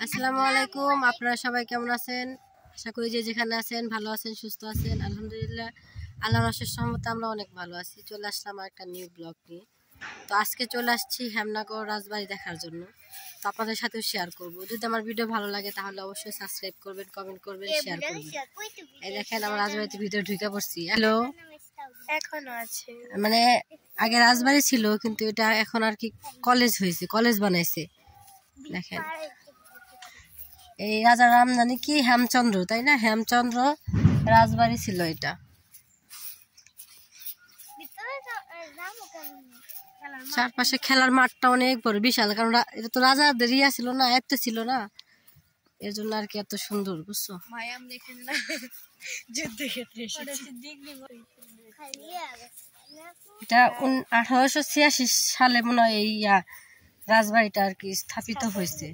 আসসালামু আলাইকুম। আপনারা সবাই কেমন আছেন? আশা করি যে যেখানে আছেন ভালো আছেন, সুস্থ আছেন। আলহামদুলিল্লাহ, আল্লাহর অশেষ রহমতে আমরা অনেক ভালো আছি। চলে আসলাম একটা নিউ ব্লগ নিয়ে। তো আজকে চলে আসছি হেমনগর রাজবাড়ি দেখার জন্য। তো আপনাদের সাথেও শেয়ার করব। যদি আমার ভিডিও ভালো লাগে তাহলে অবশ্যই সাবস্ক্রাইব করবেন, কমেন্ট করবেন, শেয়ার করবেন। এই দেখেন আমরা রাজবাড়িতে ভিতরে ঢুকে পড়ছি। হ্যালো, এখনো আছে মানে আগে রাজবাড়ি ছিল, কিন্তু এটা এখন আর কি কলেজ হয়েছে, কলেজ বানাইছে। দেখেন এই রাজা রাম জানি কি হেমচন্দ্র, তাই না? হেমচন্দ্র রাজবাড়ি ছিল এটা। চারপাশে খেলার মাঠটা অনেক বড়, বিশাল, কারণ এটা তো রাজাদের ইয়া ছিল না, এত ছিল না, এর জন্য আর কি এত সুন্দর, বুঝছো? এটা 1886 সালে মনে হয় এই রাজবাড়িটা আর কি স্থাপিত হয়েছে।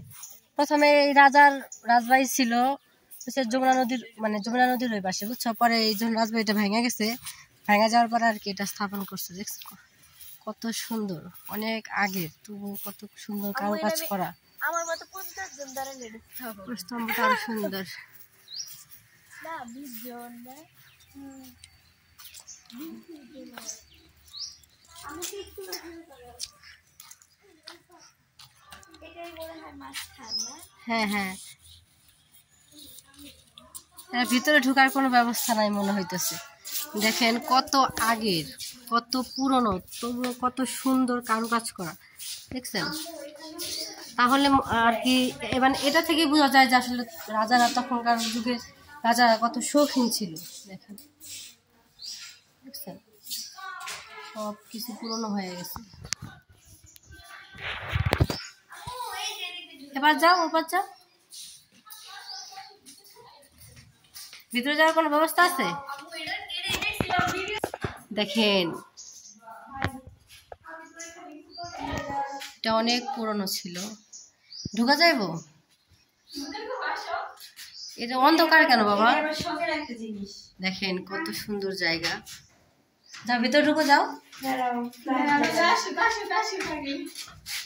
প্রথমে এই রাজার রাজবাড়ি ছিল যমুনা নদীর, মানে যমুনা নদীর ওই পাশে, বুঝছো? পরে এই জন্য রাজবাড়িটা ভেঙে গেছে, ভেঙে যাওয়ার পরে আর কি এটা স্থাপন করছে। দেখছো কত সুন্দর, অনেক আগের, তবু কত সুন্দর কারুকাজ করা। স্তম্ভটা আরো সুন্দর। হ্যাঁ হ্যাঁ, ভিতরে ঢোকার কোনো ব্যবস্থা নাই মনে হইতেছে। দেখেন কত আগের, কত পুরনো, তবু কত সুন্দর কারুকাজ করা, দেখছেন? তাহলে আর কি এবার এটা থেকে বোঝা যায় যে আসলে রাজারা তখনকার যুগে রাজারা কত শৌখিন ছিল। দেখেন, দেখছেন সব কিছু পুরনো হয়ে গেছে। এবার যাও, ওপার যাও। ভিতরে যাওয়ার কোনো ব্যবস্থা আছে? দেখেন এটা অনেক পুরনো ছিল, ঢুকা যাইব? এটা অন্ধকার কেন বাবা? দেখেন কত সুন্দর জায়গা। যাও ভিতরে ঢুকো, যাও।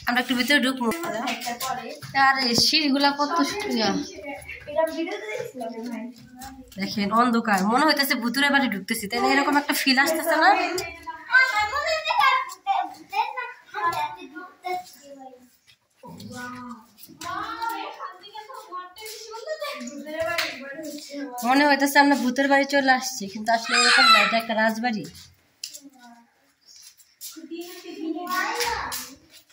আমরা একটু ভিতরে ঢুকবো। আর সিঁড়িগুলা কত সুন্দর। দেখেন অন্ধকার, মনে হইতেছে ভুতুরে বাড়ি ঢুকতেছি, তাই না? এরকম একটা ফিল আসতেছে না? মনে হইতেছে আমরা ভূতের বাড়ি চলে আসছি, কিন্তু আসলে এরকম না, এটা একটা রাজবাড়ি।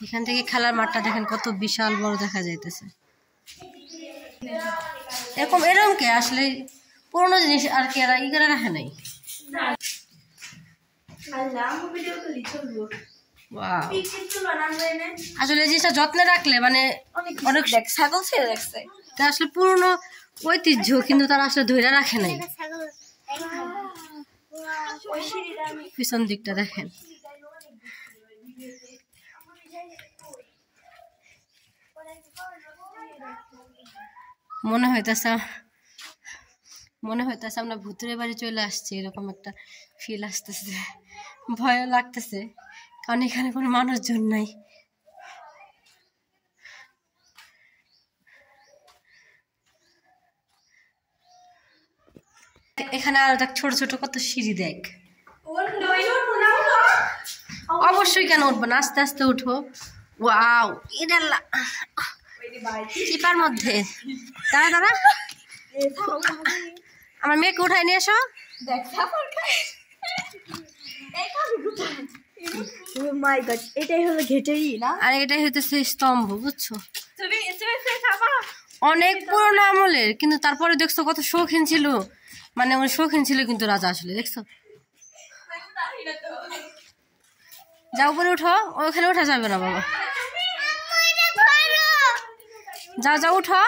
এখান থেকে খেলার মাঠটা দেখেন কত বিশাল বড় দেখা যাইতেছে। এরকম এরকম কে আসলে পুরোনো জিনিস আর কি এরা ইগরা রাখে নাই। আসলে জিনিসটা যত্নে রাখলে মানে অনেক ছাগল ছেড়ে রাখছে, আসলে পুরনো ঐতিহ্য, কিন্তু তারা আসলে ধরে রাখে নাই। পিছন দিকটা দেখেন, মনে হইতেছে আমরা ভূতের বাড়ি চলে আসছি, এরকম একটা ফিল আসতেছে, ভয়ও লাগতেছে, কারণ এখানে কোনো মানুষজন নাই। এখানে আরো দেখ ছোট ছোট কত সিঁড়ি, দেখ। অবশ্যই কেন উঠবো না, আস্তে আস্তে উঠো। ওয়াও, এটা চিপার মধ্যে। দাঁড়া দাঁড়া, আমার মেয়েকে উঠাই নিয়ে এসো। এটাই হলো ঘেটেই না, আর এটাই হইতেছে স্তম্ভ, বুঝছো? অনেক পুরোনো আমলের, কিন্তু তারপরে দেখছো কত শৌখিন ছিল, মানে ওই শৌখিন ছিল কিন্তু রাজা আসলে, দেখছো? যাও উপরে উঠো, ওখানে উঠা যাবে না বাবা। যাও যাও উঠো।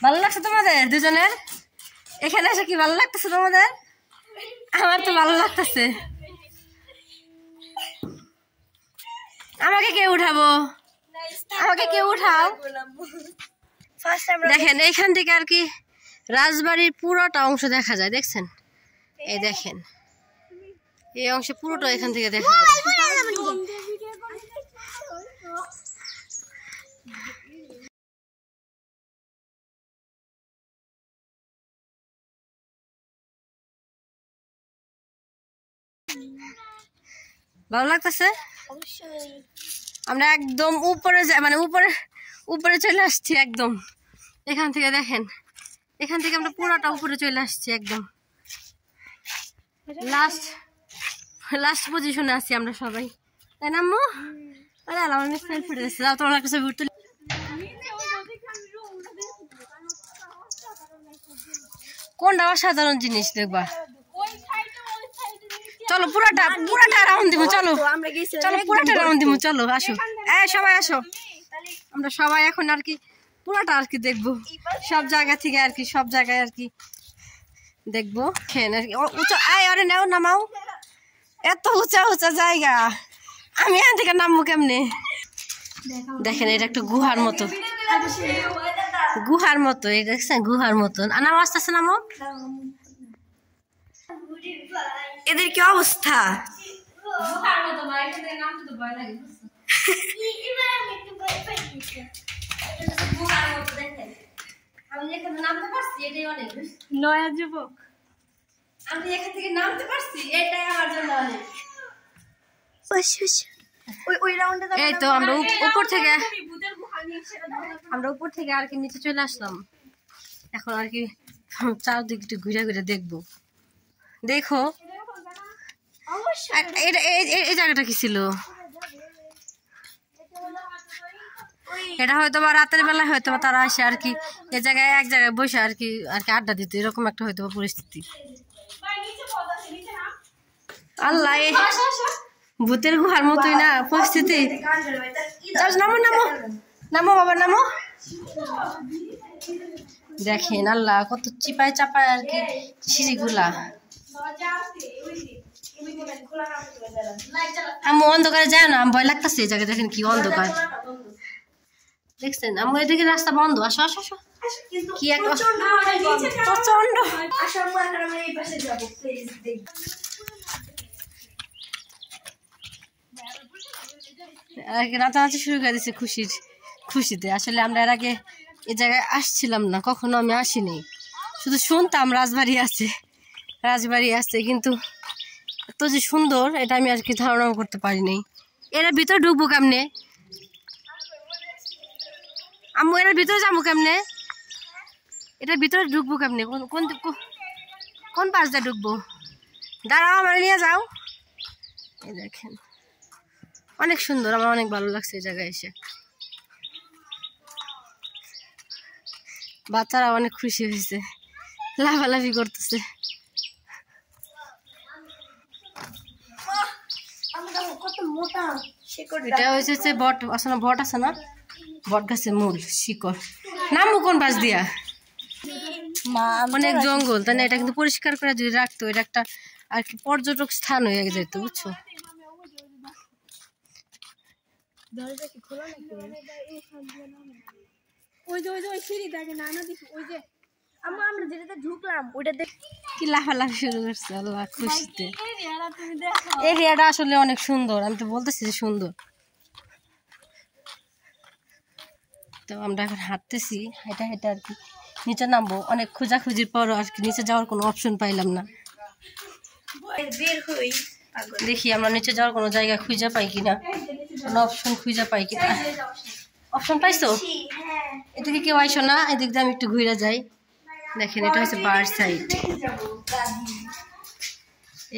ভালো লাগছে তোমাদের দুজনের? এখানে এসে কি ভালো লাগতেছে তোমাদের? আমার তো ভালো লাগতেছে। আমাকে কে উঠাবো? আমাকে কে উঠাও। দেখেন এইখান থেকে আর কি রাজবাড়ির পুরোটা অংশ দেখা যায়, দেখছেন? এই দেখেন এই অংশে পুরোটা এখান থেকে দেখা যায়। ভালো লাগতেছে? অবশ্যই। আমরা একদম উপরে মানে উপরে উপরে চলে আসছি একদম। এখান থেকে দেখেন, এখান থেকে আমরা পুরোটা উপরে চলে আসছি একদম। লাস্ট পজিশনে আছি আমরা সবাই, তাই না আম্মু? আরে আমার মিস্টাইল ফুটে যাচ্ছে। যাও তোমার কাছে ঘুরতে। কোনটা অসাধারণ জিনিস দেখবা। চলো পুরাটা রাউন্ড দিব। চলো চলো পুরাটা রাউন্ড দিব। চলো আসো, সবাই আসো। আমরা সবাই এখন আর কি পুরাটা আর কি দেখবো, সব জায়গা থেকে আর কি, সব জায়গায় আর কি দেখবো। উঁচু আরে নাও, নামাও। এত উঁচা উঁচা জায়গা, আমি এখান থেকে নামবো কেমনে? দেখেন এটা একটা গুহার মতো, গুহার মতো। এই দেখছেন গুহার মতন। নাম আসতেছে, নামো। এদের কি অবস্থা? নয়া যুবক, আমি এখান থেকে নামতে পারছি, এটাই আমার জন্য অনেক। এই তো আমরা উপর থেকে আর কি নিচে চলে আসলাম। এখন আর কি চারদিক একটু ঘুরে ঘুরে দেখবো। দেখো এই জায়গাটা কি ছিল? এটা হয়তো বা রাতের বেলা হয়তো তারা আসে আর কি এই জায়গায়, এক জায়গায় বসে আর কি আড্ডা দিত, এরকম একটা হয়তো পরিস্থিতি। আল্লাহ, ভূতের গুহার মতোই না পরিস্থিতি। নামো নামো নামো বাবা, নামো। দেখেন আল্লাহ, কত চিপায় চাপায় আর কি সিঁড়িগুলা। আমি অন্ধকারে যায় না, আমি ভয় লাগতেছে এই জায়গায়। দেখেন কি অন্ধকার, দেখছেন? আমি এদিকে রাস্তা বন্ধ। আসো আসো আসো। কি এক প্রচন্ড। নাচানাচি শুরু করে দিচ্ছে খুশিতে। আসলে আমরা এর আগে এই জায়গায় আসছিলাম না, কখনো আমি আসিনি, শুধু শুনতাম রাজবাড়ি আছে, কিন্তু এত যে সুন্দর এটা আমি আর কি ধারণা করতে পারিনি। এরা ভিতরে ঢুকবো কেমনে আম্মু? এটার ভিতরে যাবো কেমনে? এটার ভিতরে ঢুকবো কেমনে? কোন পাশ দিয়ে ঢুকবো? দাঁড়াও, আমার নিয়ে যাও। এই দেখেন অনেক সুন্দর, আমার অনেক ভালো লাগছে এই জায়গায় এসে। বাচ্চারা অনেক খুশি হয়েছে, লাফালাফি করতেছে। এটা হচ্ছে বট আছে না, বট আছে না, বট গাছের মূল শিকড়। নামবো কোন পাশ দিয়া? অনেক জঙ্গল, তাই না? এটা কিন্তু পরিষ্কার করে যদি রাখতো, এটা একটা আর কি পর্যটক স্থান হয়ে যেত, বুঝছো? কি লাফালাফি শুরু করছে আল্লাহ খুশিতে। এরিয়াটা আসলে অনেক সুন্দর, আমি তো বলতেছি যে সুন্দর। তো আমরা এখন হাঁটতেছি, হেঁটে হেঁটে আর কি নিচে নামবো। অনেক খোঁজাখুঁজির পরও আর কি নিচে যাওয়ার কোনো অপশন পাইলাম না। দেখি আমরা নিচে যাওয়ার কোনো জায়গা খুঁজে পাই কিনা, কোনো অপশন খুঁজে পাই কিনা। অপশন পাইছো? এদিকে কেউ আইসো না, এদিক দিয়ে আমি একটু ঘুরে যাই। দেখেন এটা হচ্ছে বার সাইড।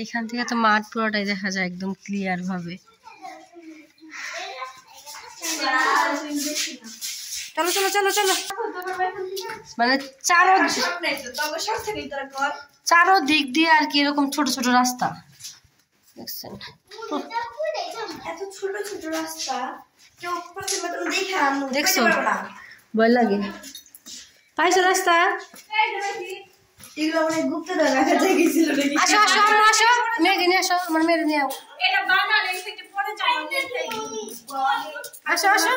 এখান থেকে তো মাঠ পুরোটাই দেখা যায় একদম ক্লিয়ার ভাবে। চলো চলো চলো চলো। মানে চারো দিক দিয়ে আর কি এরকম ছোট ছোট রাস্তা, দেখছেন? দেখছো? ভয় লাগে। পাইছো রাস্তা? আসো আসো আমরা আসো, মেয়েকে নিয়ে আসো, আমার মেয়ের নিয়ে আসো আসো।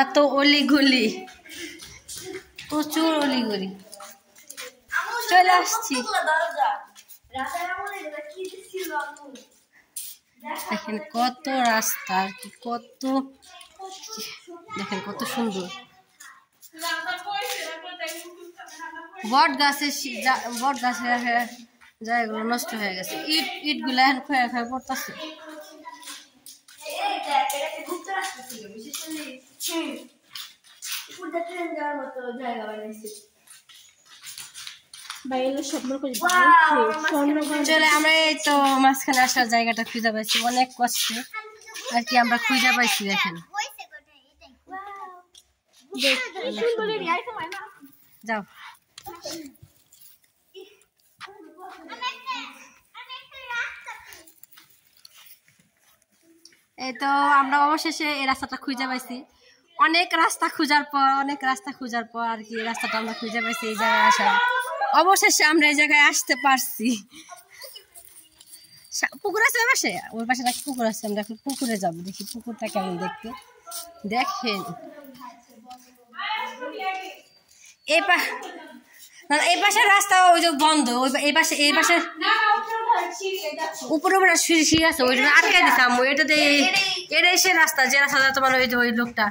এত অলিগলি, প্রচুর অলিগলি। চলে আসছি। দেখেন কত রাস্তা আর কি, কত দেখেন কত সুন্দর। বট গাছের জায়গাগুলো নষ্ট হয়ে গেছে, ইটগুলো এখন ক্ষয়ে ক্ষয়ে পড়তেছে। চলে আমরা এই তো মাঝখানে আসার জায়গাটা খুঁজে পাইছি অনেক কষ্টে আর কি, আমরা খুঁজে পাইছি। দেখেন যাও, এই তো আমরা অবশেষে এই রাস্তাটা খুঁজে পাইছি। অনেক রাস্তা খোঁজার পর আর কি এই রাস্তাটা আমরা খুঁজে পাইছি। এই জায়গায় আসার অবশেষে আমরা এই জায়গায় আসতে পারছি। পুকুর আছে ওই পাশে, ওই পাশে একটা পুকুর আছে, আমরা এখন পুকুরে যাবো, দেখি পুকুরটা কেমন দেখতে। দেখেন এই পাশের রাস্তা ওই যে বন্ধ, এই পাশে উপরে সিঁড়ি আছে, ওই আটকে দিতাম। এটাই সে রাস্তা, যে রাস্তা তোমার ওই লোকটা।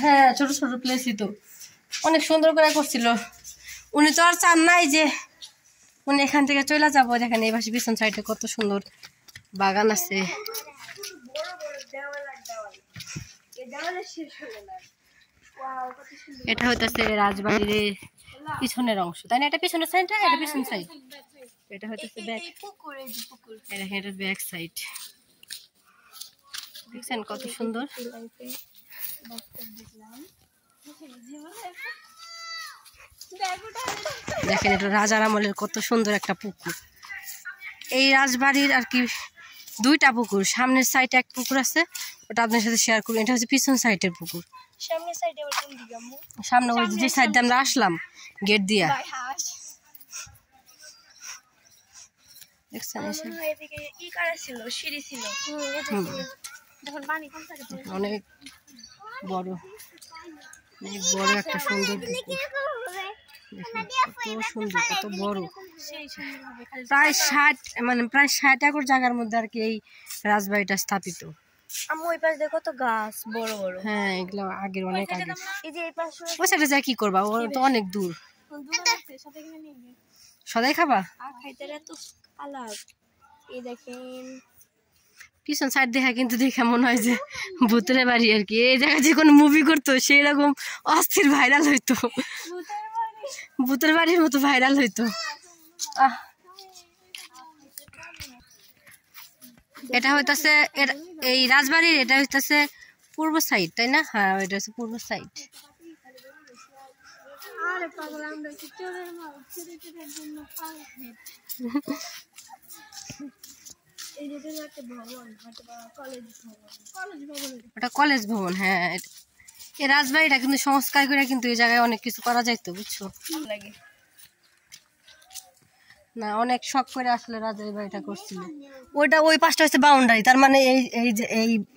হ্যাঁ, ছোট ছোট প্লেসই তো অনেক সুন্দর করে করছিল। উনি তো আর চান নাই যে উনি এখান থেকে চলে যাবো। দেখেন এই পাশে পিছন সাইডে কত সুন্দর বাগান আছে। এটা হইতেছে রাজবাড়ির পিছনের অংশ, তাই না? এটা পিছনের সাইড, এটা পিছন সাইড, এটা হইতেছে ব্যাক, এটা ব্যাক সাইড। দেখছেন কত সুন্দর। দেখেন এটা রাজার আমলের কত সুন্দর একটা পুকুর। এই রাজবাড়ির আর কি দুইটা পুকুর, সামনের সাইডে এক পুকুর আছে, ওটা আপনার সাথে শেয়ার করি। এটা হচ্ছে পিছন সাইডের পুকুর, সামনে ওই যে সাইড দিয়ে আমরা আসলাম গেট দিয়া। দেখছেন অনেক বড় একটা সুন্দর পুকুর। কত সুন্দর, কত বড়, প্রায় 60 একর জায়গার মধ্যে আর কি এই রাজবাড়িটা স্থাপিত। কত গাছ বড় বড়। হ্যাঁ, এগুলো আগের অনেক আগে। ওই সাইডে যা কি করবা, ও তো অনেক দূর। সদাই খাবা পিছন সাইড দেখা, কিন্তু দেখা মনে হয় যে ভূতের বাড়ি আর কি। এই জায়গায় যে কোনো মুভি করতো সেই রকম অস্থির ভাইরাল হইতো, ভূতের বাড়ির মতো ভাইরাল হইতো। এটা হইতাছে এই রাজবাড়ির, এটা হইতাছে পূর্ব সাইড, তাই না? হ্যাঁ, এটা হচ্ছে পূর্ব সাইড। ওটা কলেজ ভবন। হ্যাঁ, এই রাজবাড়িটা কিন্তু সংস্কার করে কিন্তু এই জায়গায় অনেক কিছু করা যাইতো, বুঝছো? না, অনেক শখ করে আসলে রাজা এই বাড়িটা করছিল। ওইটা ওই পাশটা হচ্ছে বাউন্ডারি, তার মানে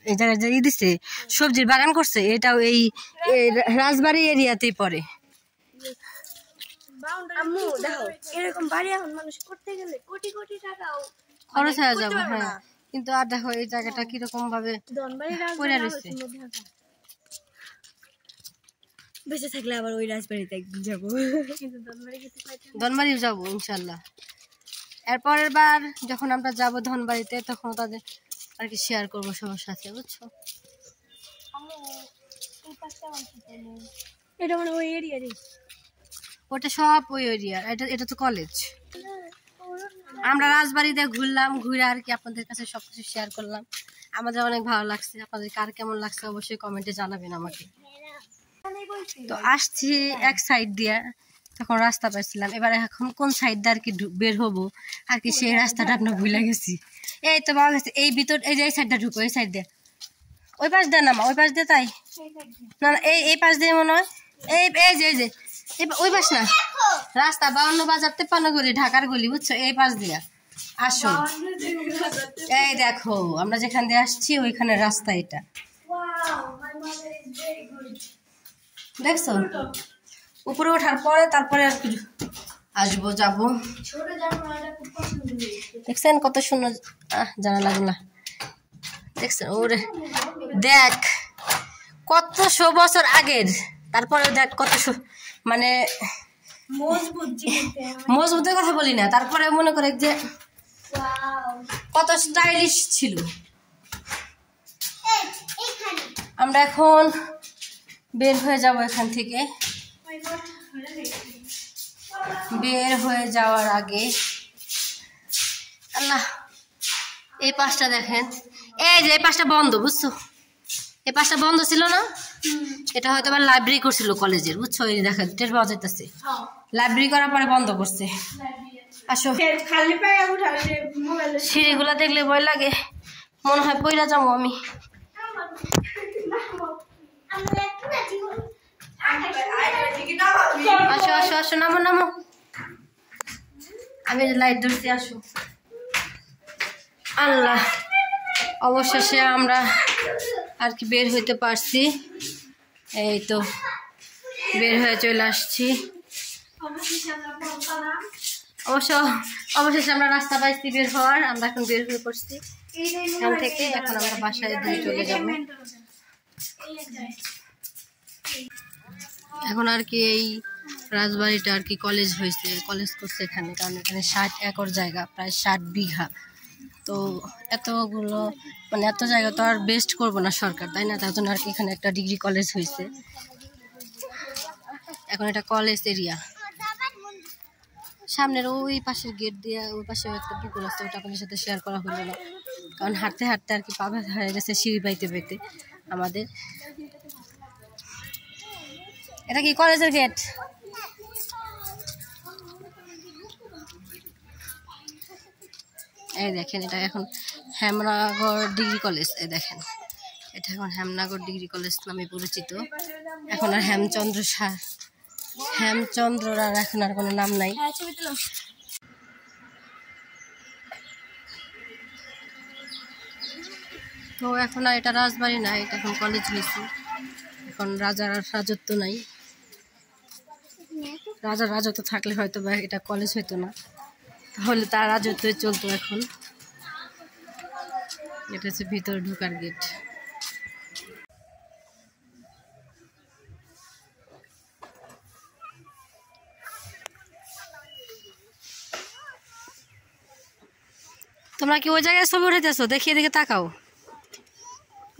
এই জায়গায় যে দিছে সবজির বাগান করছে, এটাও এই রাজবাড়ি এরিয়াতেই পড়ে। এরকম বাড়ি এখন মানুষ করতে গেলে কোটি কোটি টাকা খরচ হয়ে যাবে। হ্যাঁ, কিন্তু আর দেখো এই জায়গাটা কিরকম ভাবে পড়ে রয়েছে। বেঁচে থাকলে আবার ওই রাজবাড়িতে একদিন যাবো, ধনবাড়িও যাবো ইনশাল্লাহ। এরপরের বার যখন আমরা যাব ধনবাড়িতে, তখন তাদের আর কি শেয়ার করবো সবার সাথে, বুঝছো? এটা মানে ওই এরিয়া, ওটা সব ওই এরিয়া। এটা তো কলেজ। আমরা রাজবাড়িতে ঘুরলাম, ঘুরে আর কি আপনাদের কাছে সবকিছু শেয়ার করলাম। আমাদের অনেক ভালো লাগছে। আপনাদের কার কেমন লাগছে অবশ্যই কমেন্টে জানাবেন আমাকে। তো আসছি এক সাইড দিয়ে, তখন রাস্তা পাইছিলাম। এবার এখন কোন সাইড দিয়ে আর কি বের হবো আর কি, সেই রাস্তাটা আপনার ভুলে গেছি। এই তো পাওয়া গেছে, এই ভিতর, এই যে এই সাইডটা ঢুকো, এই সাইড দিয়ে, ওই পাশ দিয়ে নামা, ওই পাশ দিয়ে, তাই না? এই পাশ দিয়ে মনে হয়, এই যে ওই পাশ না, রাস্তা 52 বাজার 53 গলি, ঢাকার গলি, বুঝছো? এই পাশ দিয়া আসো। এই দেখো আমরা যেখান দিয়ে আসছি ওইখানে রাস্তা, এটা দেখছো? উপরে ওঠার পরে তারপরে আর কি আসবো, যাবো। দেখছেন কত সুন্দর জানালাগুলা, দেখছেন? ওরে দেখ, কত 100 বছর আগের তারপরে দেখ কত মানে মজবুতের কথা বলি না, তারপরে মনে করে যে কত স্টাইলিশ ছিল। আমরা এখন বের হয়ে যাব এখান থেকে। বের হয়ে যাওয়ার আগে আল্লাহ, এই পাশটা দেখেন, এই যে এই পাশটা বন্ধ, বুঝছো? এই পাশটা বন্ধ ছিল না, এটা হয়তো আবার লাইব্রেরি করছিল কলেজের, বুঝছো? এই দেখেন টের পাওয়া যাইতেছে, লাইব্রেরি করার পরে বন্ধ করছে। আসো, সিঁড়িগুলা দেখলে ভয় লাগে, মনে হয় পইরা যাবো আমি। আসো আসো আসো, নামো নামো, আমি লাইট ধরছি, আসো। আল্লাহ, অবশেষে আমরা আর কি বের হইতে পারছি। এই তো বের হয়ে চলে আসছি। অবশেষে আমরা রাস্তা পাইছি বের হওয়ার। আমরা এখন বের হয়ে পড়ছি এখান থেকে। এখন আমরা বাসায় দিয়ে চলে যাব। এখন আর কি এই রাজবাড়িটা আর কি কলেজ হয়েছে, কলেজ করছে এখানে, কারণ এখানে 60 একর জায়গা, প্রায় 60 বিঘা। তো এতগুলো মানে এত জায়গা তো আর বেস্ট করবো না সরকার, তাই না? তার জন্য আর কি এখানে একটা ডিগ্রি কলেজ হয়েছে। এখন এটা কলেজ এরিয়া। সামনের ওই পাশের গেট দিয়ে ওই পাশে একটা পুকুর আছে, ওটা আপনাদের সাথে শেয়ার করা হলো না, কারণ হাঁটতে হাঁটতে আর কি পা ব্যথা হয়ে গেছে সিঁড়ি পাইতে পাইতে আমাদের। এটা কি কলেজের গেট? এই দেখেন, এটা এখন হেমনগর ডিগ্রি কলেজ। এই দেখেন, এটা এখন হেমনগর ডিগ্রি কলেজ নামে পরিচিত। এখন আর হেমচন্দ্রর আর এখন আর কোনো নাম নাই। তো এখন আর এটা রাজবাড়ি না, এটা এখন কলেজ হয়েছে। এখন রাজার রাজত্ব নাই, রাজার রাজত্ব থাকলে হয়তো বা এটা কলেজ হইতো না, তাহলে তার রাজত্ব চলতো। এখন এটা হচ্ছে ভিতরে ঢোকার গেট। তোমরা কি ওই জায়গায় ছবি উঠাইতেছো? দেখিয়ে দিকে তাকাও,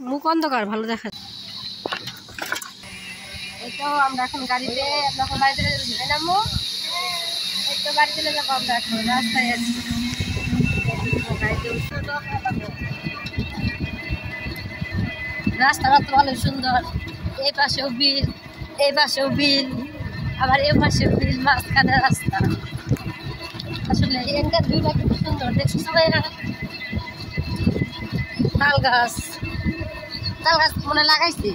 মুখ অন্ধকার, ভালো দেখা। এই তো আমরা এখন গাড়িতে, এখন বাড়িতে নামবো। এই তো গাড়ি চলে যাবো আমরা, এখন রাস্তায় আছি। রাস্তাটা তো ভালো সুন্দর, এই পাশেও বিল, এই পাশেও বিল, আবার এই পাশেও বিল, মাঝখানে রাস্তা। আসলে এখানকার ভিউটা খুব সুন্দর, দেখছি সবাই। তাল গাছ মনে লাগাইছে।